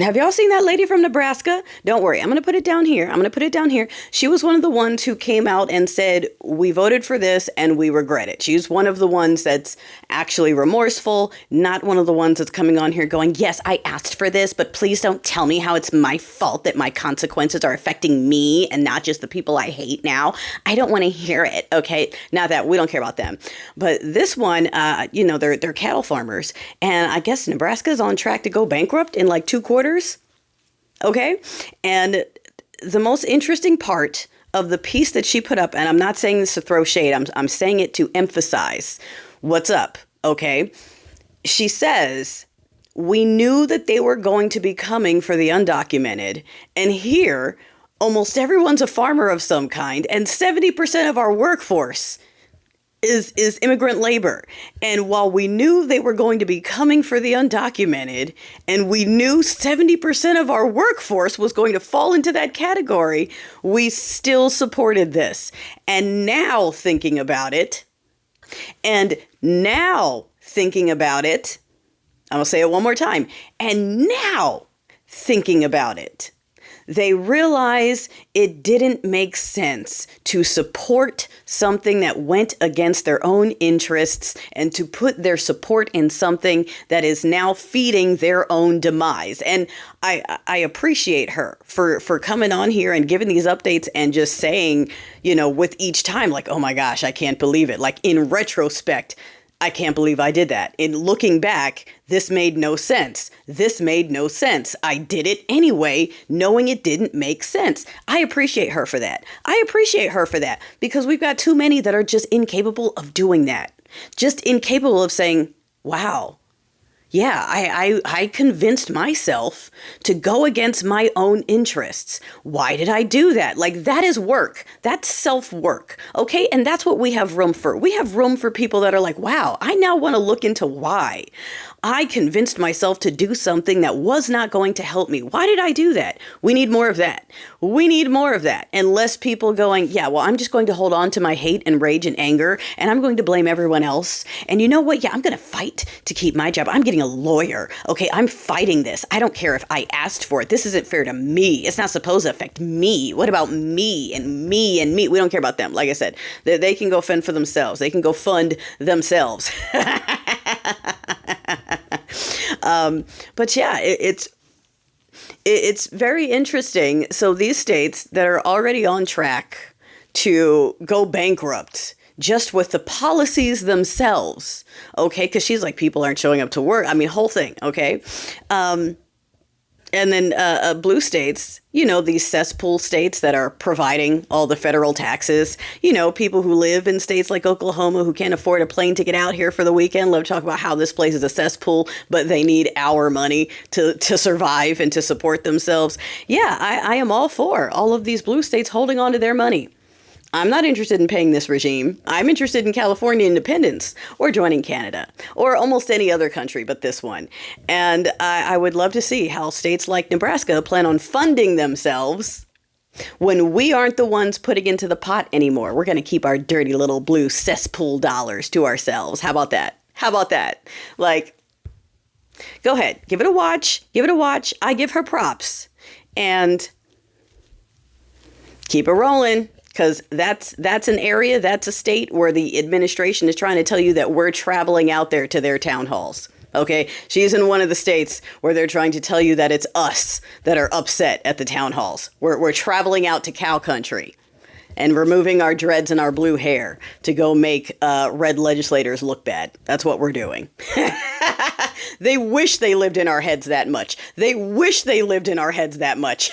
Have y'all seen that lady from Nebraska? Don't worry. I'm going to put it down here. I'm going to put it down here. She was one of the ones who came out and said, we voted for this and we regret it. She's one of the ones that's actually remorseful, not one of the ones that's coming on here going, yes, I asked for this, but please don't tell me how it's my fault that my consequences are affecting me and not just the people I hate now. I don't want to hear it. Okay. Not that we don't care about them. But this one, they're cattle farmers. And I guess Nebraska is on track to go bankrupt in like 2 quarters. Okay. And the most interesting part of the piece that she put up, and I'm not saying this to throw shade, I'm saying it to emphasize what's up. Okay. She says, we knew that they were going to be coming for the undocumented. And here, almost everyone's a farmer of some kind. And 70% of our workforce is immigrant labor. And while we knew they were going to be coming for the undocumented, and we knew 70% of our workforce was going to fall into that category, we still supported this. And now thinking about it, I'm going to say it one more time, and now thinking about it, they realize it didn't make sense to support something that went against their own interests and to put their support in something that is now feeding their own demise. And I appreciate her for coming on here and giving these updates and just saying, with each time, like, oh my gosh, I can't believe it. Like in retrospect, I can't believe I did that. In looking back, this made no sense. This made no sense. I did it anyway, knowing it didn't make sense. I appreciate her for that. Because we've got too many that are just incapable of doing that. Just incapable of saying, wow, yeah, I convinced myself to go against my own interests. Why did I do that? Like, that is work. That's self-work. Okay. And that's what we have room for. We have room for people that are like, wow, I now want to look into why I convinced myself to do something that was not going to help me. Why did I do that? We need more of that. And less people going, yeah, well, I'm just going to hold on to my hate and rage and anger, and I'm going to blame everyone else. And you know what? Yeah, I'm going to fight to keep my job. I'm getting a lawyer. Okay, I'm fighting this. I don't care if I asked for it. This isn't fair to me. It's not supposed to affect me. What about me and me and me? We don't care about them. Like I said, they can go fend for themselves. They can go fund themselves. But yeah, it's very interesting. So these states that are already on track to go bankrupt just with the policies themselves, okay? Because she's like, people aren't showing up to work. I mean, whole thing, okay? And then blue states, these cesspool states that are providing all the federal taxes, people who live in states like Oklahoma who can't afford a plane ticket out here for the weekend, love to talk about how this place is a cesspool, but they need our money to survive and to support themselves. Yeah, I am all for all of these blue states holding on to their money. I'm not interested in paying this regime. I'm interested in California independence or joining Canada or almost any other country but this one. And I would love to see how states like Nebraska plan on funding themselves when we aren't the ones putting into the pot anymore. We're going to keep our dirty little blue cesspool dollars to ourselves. How about that? Like, go ahead. Give it a watch. I give her props. And keep it rolling. Because that's an area, that's a state where the administration is trying to tell you that we're traveling out there to their town halls. Okay, she's in one of the states where they're trying to tell you that it's us that are upset at the town halls. We're traveling out to cow country and removing our dreads and our blue hair to go make red legislators look bad. That's what we're doing. They wish they lived in our heads that much.